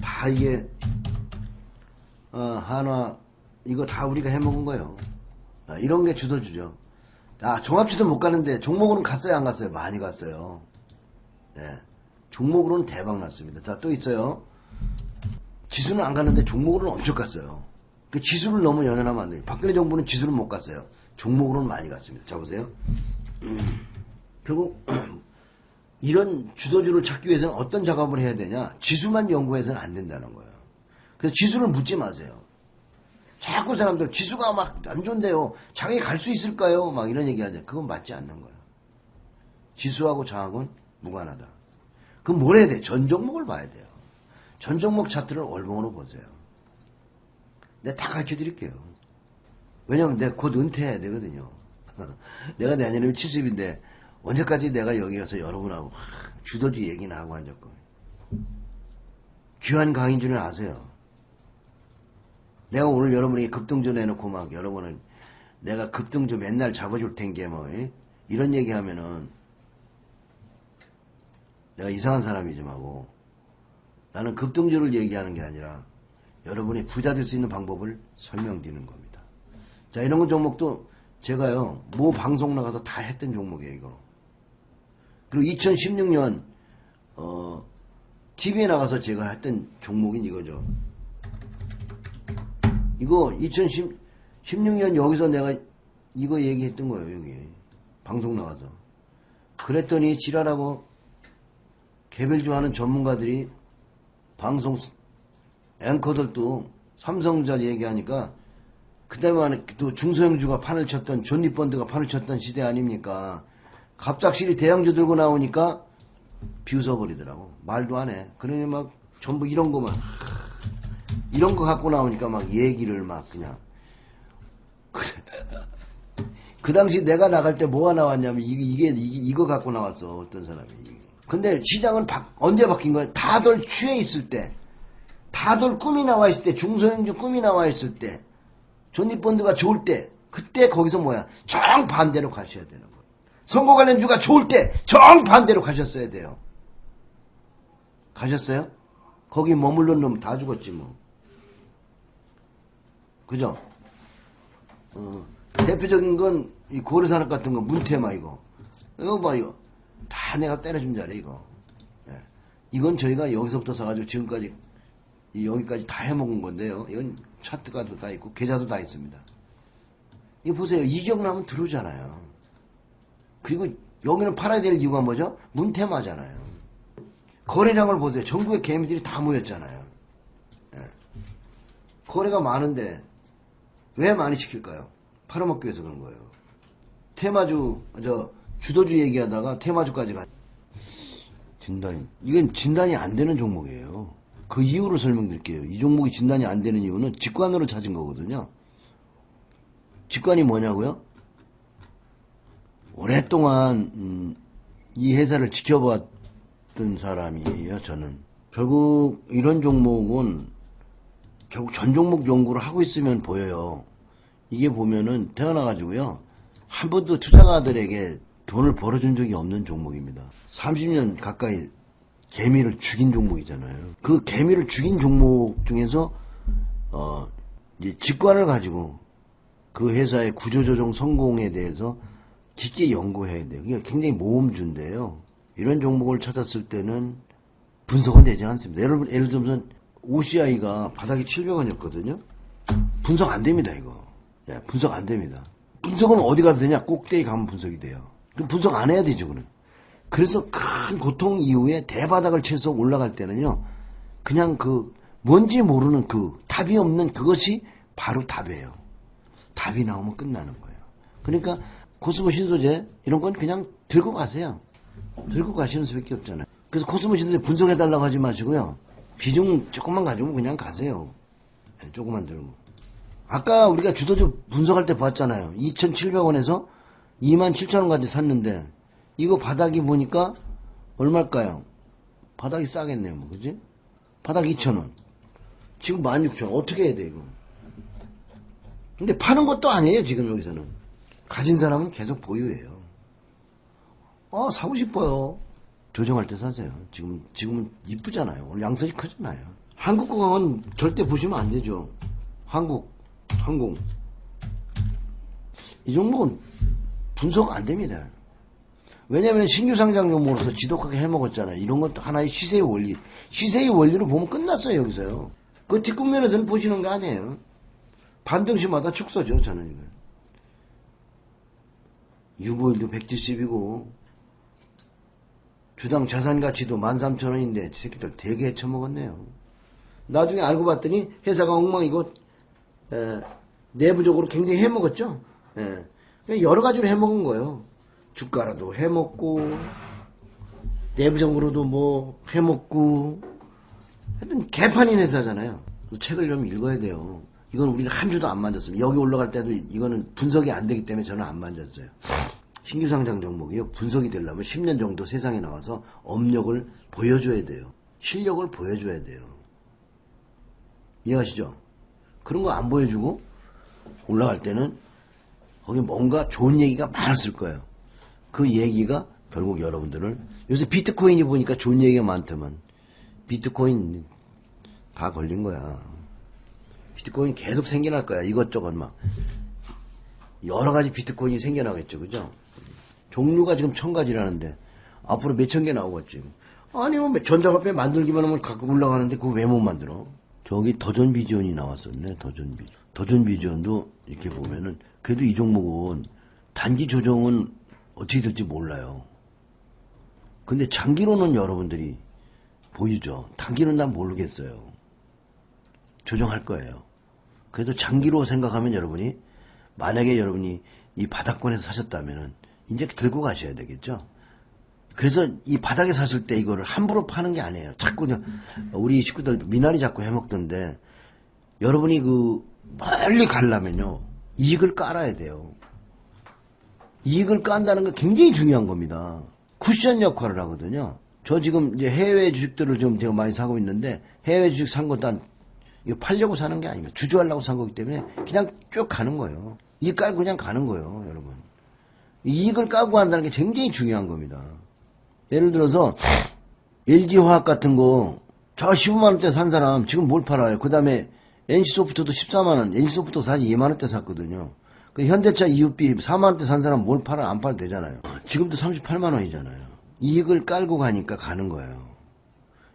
다 이게 한화 이거 다 우리가 해먹은 거예요. 이런 게 주도주죠. 종합지도 못 가는데 종목으로는 갔어요, 안 갔어요? 많이 갔어요. 네. 종목으로는 대박 났습니다. 자, 또 있어요. 지수는 안 갔는데 종목으로는 엄청 갔어요. 그 지수를 너무 연연하면 안 돼요. 박근혜 정부는 지수를 못 갔어요. 종목으로는 많이 갔습니다. 자, 보세요. 결국 이런 주도주를 찾기 위해서는 어떤 작업을 해야 되냐? 지수만 연구해서는 안 된다는 거예요. 그래서 지수를 묻지 마세요. 자꾸 사람들 지수가 막 안 좋은데요. 장에 갈 수 있을까요? 막 이런 얘기 하죠. 그건 맞지 않는 거예요. 지수하고 장학은 무관하다. 그럼 뭘 해야 돼? 전 종목을 봐야 돼요. 전 종목 차트를 월봉으로 보세요. 내가 다 가르쳐 드릴게요. 왜냐면 내가 곧 은퇴해야 되거든요. 내가 내년에 70인데 언제까지 내가 여기 와서 여러분하고 주도주 얘기나 하고 앉았고. 귀한 강의인 줄은 아세요. 내가 오늘 여러분에게 급등주 내놓고 막 여러분은 내가 급등주 맨날 잡아줄 텐게 뭐 이런 얘기하면은 내가 이상한 사람이지 마고 나는 급등주를 얘기하는 게 아니라 여러분이 부자 될 수 있는 방법을 설명드리는 겁니다. 자, 이런 종목도 제가요 뭐 방송 나가서 다 했던 종목이에요 이거. 그리고 2016년 TV에 나가서 제가 했던 종목인 이거죠. 이거 2016년 여기서 내가 이거 얘기했던 거예요. 여기 방송 나가서. 그랬더니 지랄하고 개별주 하는 전문가들이 방송 앵커들도 삼성전자 얘기하니까 그때만 또 중소형주가 판을 쳤던 존니펀드가 판을 쳤던 시대 아닙니까? 갑작스레 대형주 들고 나오니까 비웃어버리더라고. 말도 안 해. 그러니 막 전부 이런 거만 이런 거 갖고 나오니까 막 얘기를 막 그냥 그 당시 내가 나갈 때 뭐가 나왔냐면 이거 갖고 나왔어. 어떤 사람이. 근데 시장은 언제 바뀐 거야? 다들 취해 있을 때, 다들 꿈이 나와 있을 때, 중소형주 꿈이 나와 있을 때, 존니펀드가 좋을 때, 그때 거기서 뭐야? 정반대로 가셔야 되는 거예요. 선거 관련주가 좋을 때 정반대로 가셨어야 돼요. 가셨어요? 거기 머물러 놈 다 죽었지 뭐. 그죠? 대표적인 건 이 고려산업 같은 거 문테마 이거 봐 이거 다 내가 때려준 자리 이거. 예. 이건 저희가 여기서부터 사가지고 지금까지 여기까지 다 해먹은 건데요. 이건 차트가 다 있고 계좌도 다 있습니다. 이거 보세요. 이격 나면 들어오잖아요. 그리고 여기는 팔아야 될 이유가 뭐죠? 문테마잖아요. 거래량을 보세요. 전국의 개미들이 다 모였잖아요. 예. 거래가 많은데 왜 많이 시킬까요? 팔아먹기 위해서 그런 거예요. 테마주, 주도주 얘기하다가 테마주까지 가. 이건 진단이 안 되는 종목이에요. 그 이유를 설명드릴게요. 이 종목이 진단이 안 되는 이유는 직관으로 찾은 거거든요. 직관이 뭐냐고요? 오랫동안 이 회사를 지켜봤던 사람이에요. 저는. 결국 이런 종목은 결국 전 종목 연구를 하고 있으면 보여요. 이게 보면은 태어나가지고요. 한 번도 투자가들에게 돈을 벌어준 적이 없는 종목입니다. 30년 가까이 개미를 죽인 종목이잖아요. 그 개미를 죽인 종목 중에서 이제 직관을 가지고 그 회사의 구조조정 성공에 대해서 깊게 연구해야 돼요. 그게 굉장히 모험주인데요. 이런 종목을 찾았을 때는 분석은 되지 않습니다. 예를 들면 OCI가 바닥이 700원이었거든요. 분석 안 됩니다, 이거. 예, 분석 안 됩니다. 분석은 어디 가도 되냐? 꼭대기 가면 분석이 돼요. 그럼 분석 안 해야 되죠, 그럼. 그래서 큰 고통 이후에 대바닥을 쳐서 올라갈 때는요, 그냥 뭔지 모르는 답이 없는 그것이 바로 답이에요. 답이 나오면 끝나는 거예요. 그러니까 코스모 신소재 이런 건 그냥 들고 가세요. 들고 가시는 수밖에 없잖아요. 그래서 코스모 신소재 분석해달라고 하지 마시고요. 비중 조금만 가지고 그냥 가세요. 네, 조금만 들고. 아까 우리가 주도주 분석할 때 봤잖아요. 2,700원에서 27,000원까지 샀는데 이거 바닥이 보니까 얼마일까요? 바닥이 싸겠네요. 뭐, 그지? 바닥 2,000원. 지금 16,000원. 어떻게 해야 돼 이거? 근데 파는 것도 아니에요. 지금 여기서는. 가진 사람은 계속 보유해요. 사고 싶어요. 조정할 때 사세요. 지금은 이쁘잖아요. 오늘 양선이 크잖아요. 한국공항은 절대 보시면 안 되죠. 항공. 이 종목은 분석 안 됩니다. 왜냐면 신규 상장 종목으로서 지독하게 해먹었잖아요. 이런 것도 하나의 시세의 원리. 시세의 원리로 보면 끝났어요, 여기서요. 그 뒷국면에서는 보시는 거 아니에요. 반등시마다 축소죠, 저는 이거. 유보율도 170이고, 주당 자산가치도 13,000원인데, 이 새끼들 되게 헤쳐먹었네요. 나중에 알고 봤더니 회사가 엉망이고, 내부적으로 굉장히 해먹었죠. 여러 가지로 해먹은 거예요. 주가라도 해먹고, 내부적으로도 뭐 해먹고, 하여튼 개판인 회사잖아요. 책을 좀 읽어야 돼요. 이건 우리는 한 주도 안 만졌습니다. 여기 올라갈 때도 이거는 분석이 안 되기 때문에 저는 안 만졌어요. 신규 상장 종목이요. 분석이 되려면 10년 정도 세상에 나와서 업력을 보여줘야 돼요. 실력을 보여줘야 돼요. 이해하시죠? 그런 거 안 보여주고 올라갈 때는 거기 뭔가 좋은 얘기가 많았을 거예요. 그 얘기가 결국 여러분들을 요새 비트코인이 보니까 좋은 얘기가 많더만 비트코인 다 걸린 거야. 비트코인 계속 생겨날 거야. 이것저것 막 여러 가지 비트코인이 생겨나겠죠. 그죠? 종류가 지금 1000가지라는데 앞으로 몇천 개 나오겠지. 아니 뭐 전자화폐 만들기만 하면 가끔 올라가는데 그거 왜 못 만들어? 저기 더전 비전이 나왔었네. 더전 비전. 더전 비전도 이렇게 보면은 그래도 이 종목은 단기 조정은 어떻게 될지 몰라요. 근데 장기로는 여러분들이 보이죠. 단기는 난 모르겠어요. 조정할 거예요. 그래도 장기로 생각하면 여러분이 만약에 여러분이 이 바닥권에서 사셨다면은 이제 들고 가셔야 되겠죠. 그래서 이 바닥에 샀을 때 이거를 함부로 파는 게 아니에요. 자꾸 우리 식구들 미나리 자꾸 해먹던데 여러분이 그 멀리 가려면요 이익을 깔아야 돼요. 이익을 깐다는 거 굉장히 중요한 겁니다. 쿠션 역할을 하거든요. 저 지금 이제 해외 주식들을 좀 제가 많이 사고 있는데 해외 주식 산 것도 이거 팔려고 사는 게 아닙니다. 주주하려고 산 거기 때문에 그냥 쭉 가는 거예요. 이익 깔고 그냥 가는 거예요, 여러분. 이익을 까고 한다는 게 굉장히 중요한 겁니다. 예를 들어서 LG화학 같은 거 저 15만원대 산 사람 지금 뭘 팔아요? 그 다음에 NC소프트도 14만원, NC소프트 사실 2만원대 샀거든요. 그 현대차 EUB 4만원대 산 사람 뭘 팔아? 안 팔도 되잖아요. 지금도 38만원이잖아요. 이익을 깔고 가니까 가는 거예요.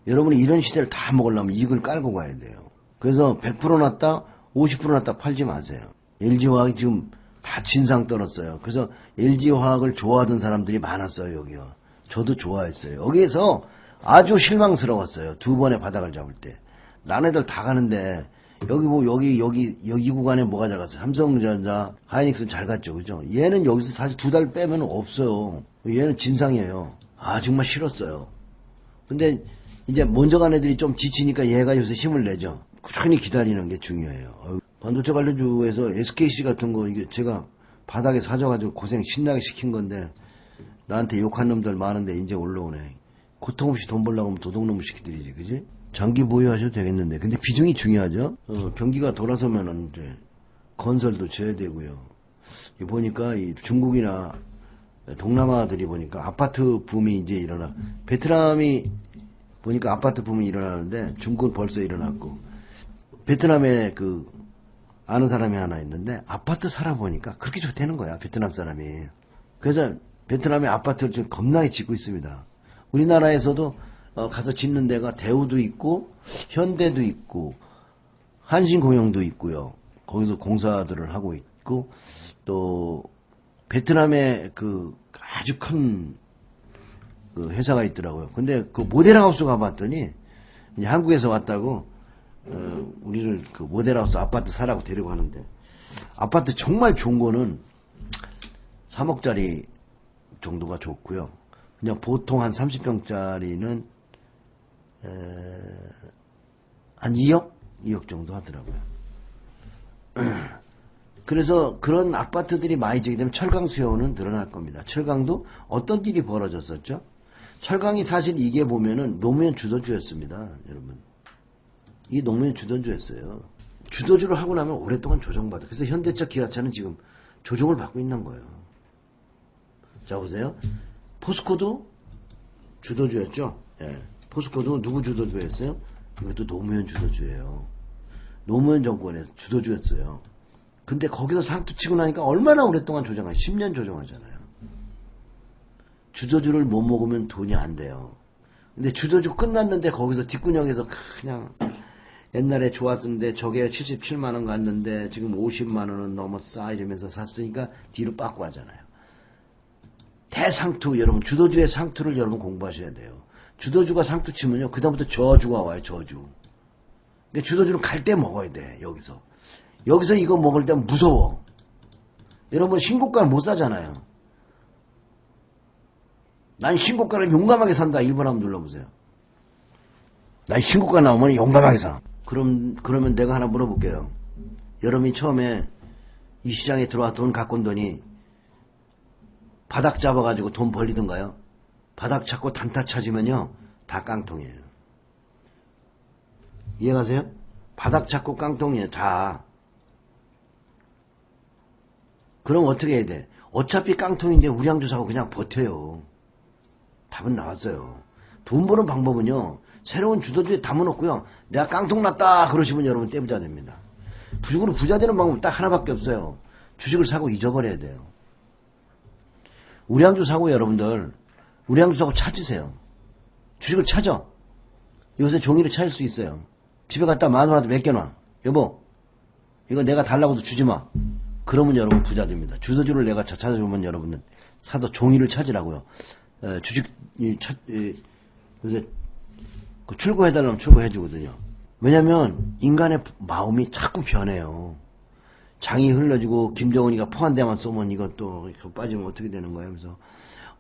여러분이 이런 시대를 다 먹으려면 이익을 깔고 가야 돼요. 그래서 100% 났다, 50% 났다 팔지 마세요. LG화학이 지금 다 진상 떨었어요. 그래서 LG화학을 좋아하던 사람들이 많았어요, 여기요. 저도 좋아했어요. 여기에서 아주 실망스러웠어요. 두 번의 바닥을 잡을 때. 난 애들 다 가는데, 여기 구간에 뭐가 잘 갔어요? 삼성전자, 하이닉스는 잘 갔죠, 그죠? 얘는 여기서 사실 2달 빼면 없어요. 얘는 진상이에요. 아, 정말 싫었어요. 근데 이제 먼저 간 애들이 좀 지치니까 얘가 요새 힘을 내죠. 꾸준히 기다리는 게 중요해요. 반도체 관련주에서 SKC 같은 거 이게 제가 바닥에 사줘가지고 고생 신나게 시킨 건데 나한테 욕한 놈들 많은데 이제 올라오네. 고통 없이 돈 벌려고 하면 도둑놈을 시키드리지, 그지? 장기 보유하셔도 되겠는데. 근데 비중이 중요하죠? 경기가 돌아서면은 이제 건설도 져야 되고요. 보니까 이 중국이나 동남아들이 보니까 아파트 붐이 이제 일어나. 베트남이 보니까 아파트 붐이 일어나는데 중국은 벌써 일어났고. 베트남에 아는 사람이 하나 있는데 아파트 살아보니까 그렇게 좋다는 거야, 베트남 사람이. 그래서 베트남의 아파트를 지금 겁나게 짓고 있습니다. 우리나라에서도 가서 짓는 데가 대우도 있고 현대도 있고 한신공영도 있고요. 거기서 공사들을 하고 있고 또 베트남에 아주 큰 회사가 있더라고요. 근데 그 모델하우스 가봤더니 이제 한국에서 왔다고 우리를 모델하우스 아파트 사라고 데리고 가는데 아파트 정말 좋은 거는 3억짜리 정도가 좋고요. 그냥 보통 한 30평짜리는 한 2억? 2억 정도 하더라고요. 그래서 그런 아파트들이 많이 지게 되면 철강 수요는 늘어날 겁니다. 철강도 어떤 일이 벌어졌었죠? 철강이 사실 이게 보면은 노무현 주도주였습니다, 여러분. 이 노무현 주도주였어요. 주도주를 하고 나면 오랫동안 조정받아. 그래서 현대차, 기아차는 지금 조정을 받고 있는 거예요. 자, 보세요. 포스코도 주도주였죠? 예. 포스코도 누구 주도주였어요? 이것도 노무현 주도주예요. 노무현 정권에서 주도주였어요. 근데 거기서 상투 치고 나니까 얼마나 오랫동안 조정하죠? 10년 조정하잖아요. 주도주를 못 먹으면 돈이 안 돼요. 근데 주도주 끝났는데 거기서 뒷구녕에서 그냥 옛날에 좋았었는데 저게 77만 원 갔는데 지금 50만 원은 너무 싸 이러면서 샀으니까 뒤로 빠꾸 하잖아요. 대상투 여러분 주도주의 상투를 여러분 공부하셔야 돼요. 주도주가 상투 치면요 그다음부터 저주가 와요. 저주. 근데 주도주는 갈 때 먹어야 돼. 여기서 이거 먹을 때 무서워. 여러분 신고가를 못 사잖아요. 난 신고가를 용감하게 산다. 1번 한번 눌러보세요. 난 신고가 나오면 용감하게 사. 그러면 내가 하나 물어볼게요. 여러분이 처음에 이 시장에 들어와 돈 갖고 온 돈이 바닥 잡아가지고 돈 벌리던가요? 바닥 잡고 단타 찾으면요 다 깡통이에요. 이해가세요? 바닥 잡고 깡통이에요 다. 그럼 어떻게 해야 돼? 어차피 깡통인데 우량주 사고 그냥 버텨요. 답은 나왔어요. 돈 버는 방법은요 새로운 주도주에 담아놓고요 내가 깡통 났다 그러시면 여러분 떼부자 됩니다. 주식으로 부자 되는 방법은 딱 하나밖에 없어요. 주식을 사고 잊어버려야 돼요. 우량주 사고 여러분들 우량주 사고 찾으세요. 주식을 찾아. 요새 종이를 찾을 수 있어요. 집에 갖다 마누라한테 맡겨놔. 여보 이거 내가 달라고도 주지마. 그러면 여러분 부자 됩니다. 주도주를 내가 찾아주면 여러분은 사서 종이를 찾으라고요. 주식 요새 출고해달라면 출고해주거든요. 왜냐면 인간의 마음이 자꾸 변해요. 장이 흘러지고 김정은이가 포 한 대만 쏘면 이것도 빠지면 어떻게 되는 거예요. 그래서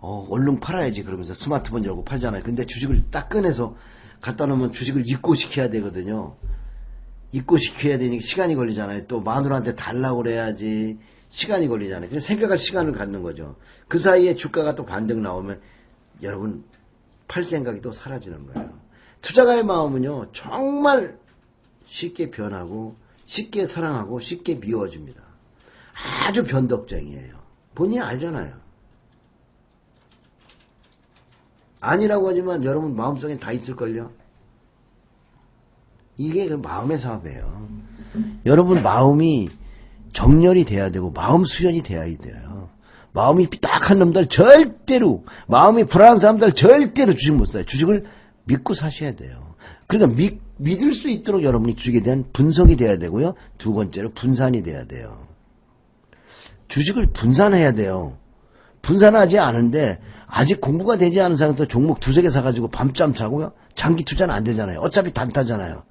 얼른 팔아야지 그러면서 스마트폰 열고 팔잖아요. 근데 주식을 딱 꺼내서 갖다 놓으면 주식을 입고시켜야 되거든요. 입고시켜야 되니까 시간이 걸리잖아요. 또 마누라한테 달라고 그래야지 시간이 걸리잖아요. 그래서 생각할 시간을 갖는 거죠. 그 사이에 주가가 또 반등 나오면 여러분 팔 생각이 또 사라지는 거예요. 투자가의 마음은요 정말 쉽게 변하고 쉽게 사랑하고 쉽게 미워집니다. 아주 변덕쟁이에요. 본인이 알잖아요. 아니라고 하지만 여러분 마음속에 다 있을걸요. 이게 그 마음의 사업이에요. 여러분 마음이 정렬이 돼야 되고 마음 수련이 돼야 돼요. 마음이 삐딱한 놈들 절대로 마음이 불안한 사람들 절대로 주식 못 사요. 주식을 믿고 사셔야 돼요. 그러니까 믿을 수 있도록 여러분이 주식에 대한 분석이 돼야 되고요. 두 번째로 분산이 돼야 돼요. 주식을 분산해야 돼요. 분산하지 않은데 아직 공부가 되지 않은 상태에서 종목 두세 개 사가지고 밤잠 자고요. 장기 투자는 안 되잖아요. 어차피 단타잖아요.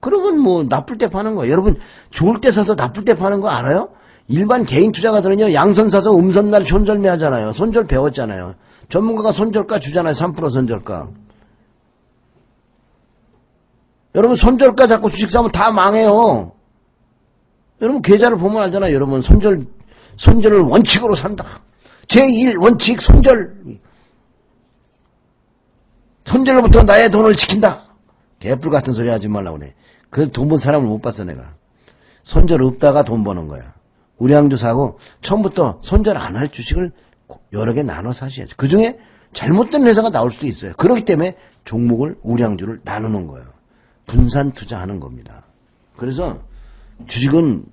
그러면 뭐 나쁠 때 파는 거예요. 여러분 좋을 때 사서 나쁠 때 파는 거 알아요? 일반 개인 투자가들은요. 양선 사서 음선날 손절매 하잖아요. 손절 배웠잖아요. 전문가가 손절가 주잖아요. 3% 손절가. 여러분 손절가 잡고 주식 사면 다 망해요. 여러분 계좌를 보면 알잖아요. 여러분 손절을 원칙으로 산다. 제1원칙 손절. 손절로부터 나의 돈을 지킨다. 개뿔 같은 소리 하지 말라고 그래. 그 돈 번 사람을 못 봤어 내가. 손절 없다가 돈 버는 거야. 우량주 사고 처음부터 손절 안 할 주식을 여러 개 나눠 사셔야죠. 그중에 잘못된 회사가 나올 수도 있어요. 그렇기 때문에 종목을 우량주를 나누는 거예요. 분산 투자하는 겁니다. 그래서 주식은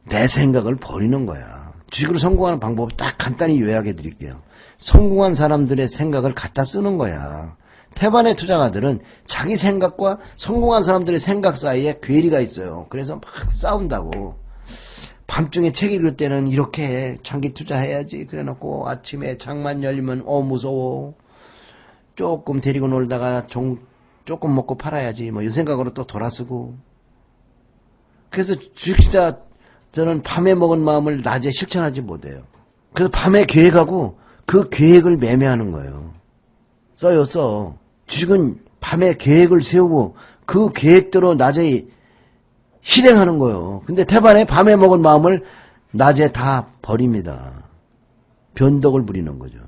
내 생각을 버리는 거야. 주식으로 성공하는 방법을 딱 간단히 요약해 드릴게요. 성공한 사람들의 생각을 갖다 쓰는 거야. 태반의 투자가들은 자기 생각과 성공한 사람들의 생각 사이에 괴리가 있어요. 그래서 막 싸운다고. 밤중에 책 읽을 때는 이렇게 장기 투자해야지 그래놓고 아침에 장만 열리면 무서워. 조금 데리고 놀다가 조금 먹고 팔아야지 뭐 이 생각으로 또 돌아서고. 그래서 주식투자 저는 밤에 먹은 마음을 낮에 실천하지 못해요. 그래서 밤에 계획하고 그 계획을 매매하는 거예요. 써. 주식은 밤에 계획을 세우고 그 계획대로 낮에 실행하는 거예요. 근데 태반에 밤에 먹은 마음을 낮에 다 버립니다. 변덕을 부리는 거죠.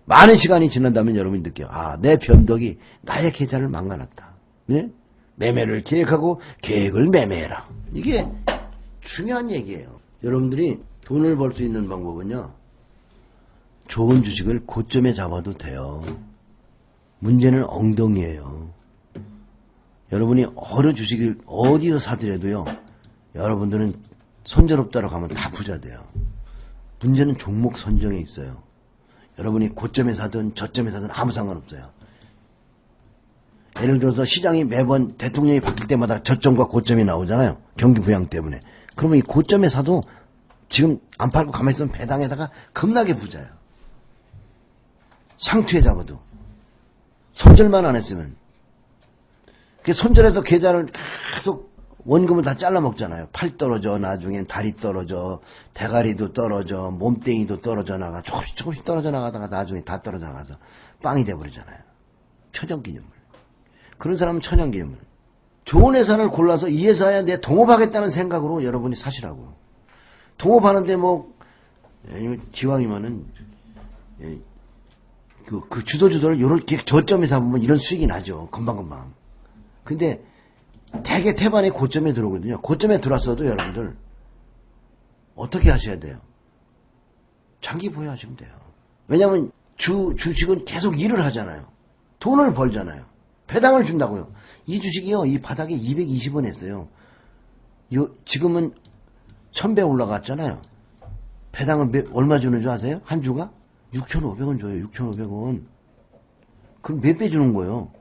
많은 시간이 지난다면 여러분이 느껴요. 내 변덕이 나의 계좌를 망가놨다. 네? 매매를 계획하고 계획을 매매해라. 이게 중요한 얘기예요. 여러분들이 돈을 벌 수 있는 방법은요. 좋은 주식을 고점에 잡아도 돼요. 문제는 엉덩이에요. 여러분이 어느 주식을 어디서 사더라도요. 여러분들은 손절없다라고 하면 다 부자 돼요. 문제는 종목 선정에 있어요. 여러분이 고점에 사든 저점에 사든 아무 상관없어요. 예를 들어서 시장이 매번 대통령이 바뀔 때마다 저점과 고점이 나오잖아요. 경기 부양 때문에. 그러면 이 고점에 사도 지금 안 팔고 가만히 있으면 배당에다가 겁나게 부자예요. 상투에 잡아도. 손절만 안 했으면. 손절해서 계좌를 계속 원금을 다 잘라먹잖아요. 팔 떨어져, 나중엔 다리 떨어져, 대가리도 떨어져, 몸뚱이도 떨어져 나가, 조금씩 떨어져 나가다가 나중에 다 떨어져 나가서 빵이 돼버리잖아요. 천연기념물. 그런 사람은 천연기념물. 좋은 회사를 골라서 이 회사에 내 동업하겠다는 생각으로 여러분이 사시라고. 동업하는데 뭐, 기왕이면은, 그 주도주도를 요렇게 저점에 잡으면 이런 수익이 나죠. 금방금방. 근데 대개 태반이 고점에 들어오거든요. 고점에 들어왔어도 여러분들 어떻게 하셔야 돼요? 장기 보유하시면 돼요. 왜냐하면 주식은 계속 일을 하잖아요. 돈을 벌잖아요. 배당을 준다고요. 이 주식이요. 이 바닥에 220원 했어요. 지금은 1000배 올라갔잖아요. 배당은 얼마 주는 줄 아세요? 한 주가? 6,500원 줘요. 6,500원. 그럼 몇 배 주는 거예요?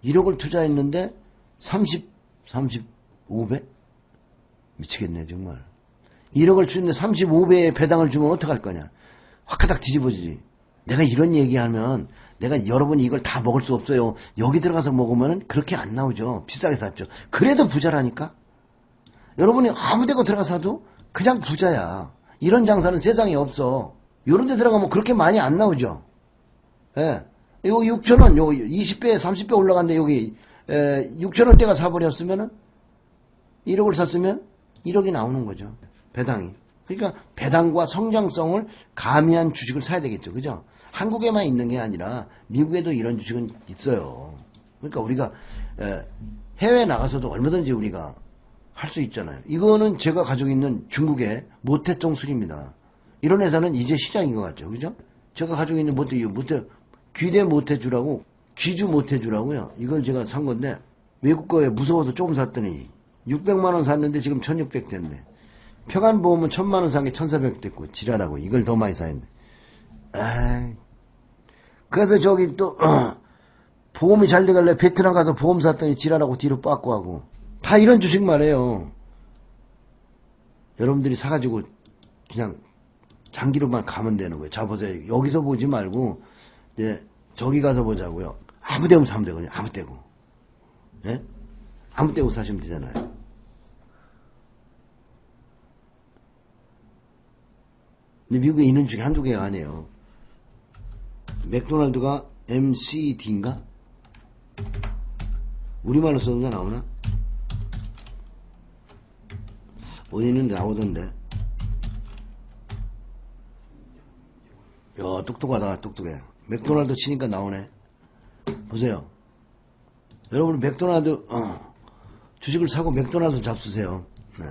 1억을 투자했는데 35배? 미치겠네 정말. 1억을 주는데 35배의 배당을 주면 어떡할 거냐. 화카닥 뒤집어지지. 내가 이런 얘기하면 내가 여러분이 이걸 다 먹을 수 없어요. 여기 들어가서 먹으면 그렇게 안 나오죠. 비싸게 샀죠. 그래도 부자라니까. 여러분이 아무 데고 들어가서도 그냥 부자야. 이런 장사는 세상에 없어. 이런 데 들어가면 그렇게 많이 안 나오죠. 예. 이거 6,000원, 요 20배, 30배 올라갔는데 여기 6,000원대가 사버렸으면은 1억을 샀으면 1억이 나오는 거죠. 배당이. 그러니까 배당과 성장성을 가미한 주식을 사야 되겠죠. 그죠? 한국에만 있는 게 아니라 미국에도 이런 주식은 있어요. 그러니까 우리가 해외에 나가서도 얼마든지 우리가 할 수 있잖아요. 이거는 제가 가지고 있는 중국의 모태종 술입니다. 이런 회사는 이제 시장인 것 같죠. 그죠? 제가 가지고 있는 귀대 모태주라고, 귀주 모태주라고요. 이걸 제가 산 건데, 외국 거에 무서워서 조금 샀더니, 600만원 샀는데 지금 1600 됐네. 평안보험은 1000만원 산 게 1400 됐고, 지랄하고, 이걸 더 많이 사야 돼. 그래서 저기 또, 보험이 잘 돼갈래 베트남 가서 보험 샀더니 지랄하고 뒤로 빠꾸 하고. 다 이런 주식 말이에요. 여러분들이 사가지고, 그냥, 장기로만 가면 되는 거예요. 자, 보세요. 여기서 보지 말고, 이제, 저기 가서 보자고요. 아무 데고 사면 되거든요. 아무 데고. 예? 아무 데고 사시면 되잖아요. 근데 미국에 있는 주식이 한두 개가 아니에요. 맥도날드가 MCD인가? 우리말로 써는 게 나오나? 어디는 나오던데. 야, 똑똑하다, 똑똑해. 맥도날드 치니까 나오네. 보세요. 여러분, 맥도날드, 주식을 사고 맥도날드 잡수세요. 네.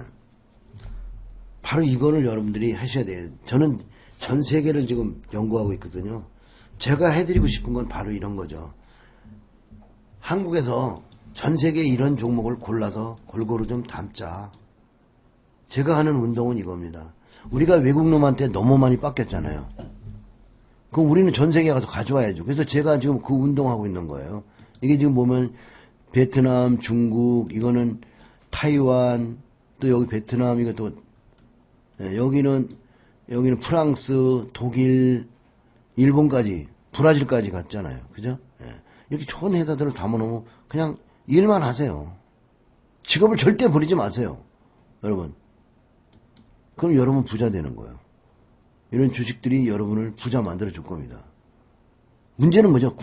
바로 이거를 여러분들이 하셔야 돼요. 저는 전 세계를 지금 연구하고 있거든요. 제가 해드리고 싶은 건 바로 이런 거죠. 한국에서 전 세계에 이런 종목을 골라서 골고루 좀 담자. 제가 하는 운동은 이겁니다. 우리가 외국 놈한테 너무 많이 뺏겼잖아요. 그럼 우리는 전 세계에 가서 가져와야죠. 그래서 제가 지금 그 운동하고 있는 거예요. 이게 지금 보면 베트남, 중국, 이거는 타이완, 또 여기 베트남, 이것도 여기는 프랑스, 독일, 일본까지, 브라질까지 갔잖아요. 그죠? 이렇게 좋은 회사들을 담아놓으면 그냥 일만 하세요. 직업을 절대 버리지 마세요. 여러분. 그럼 여러분 부자 되는 거예요. 이런 주식들이 여러분을 부자 만들어 줄 겁니다. 문제는 뭐죠?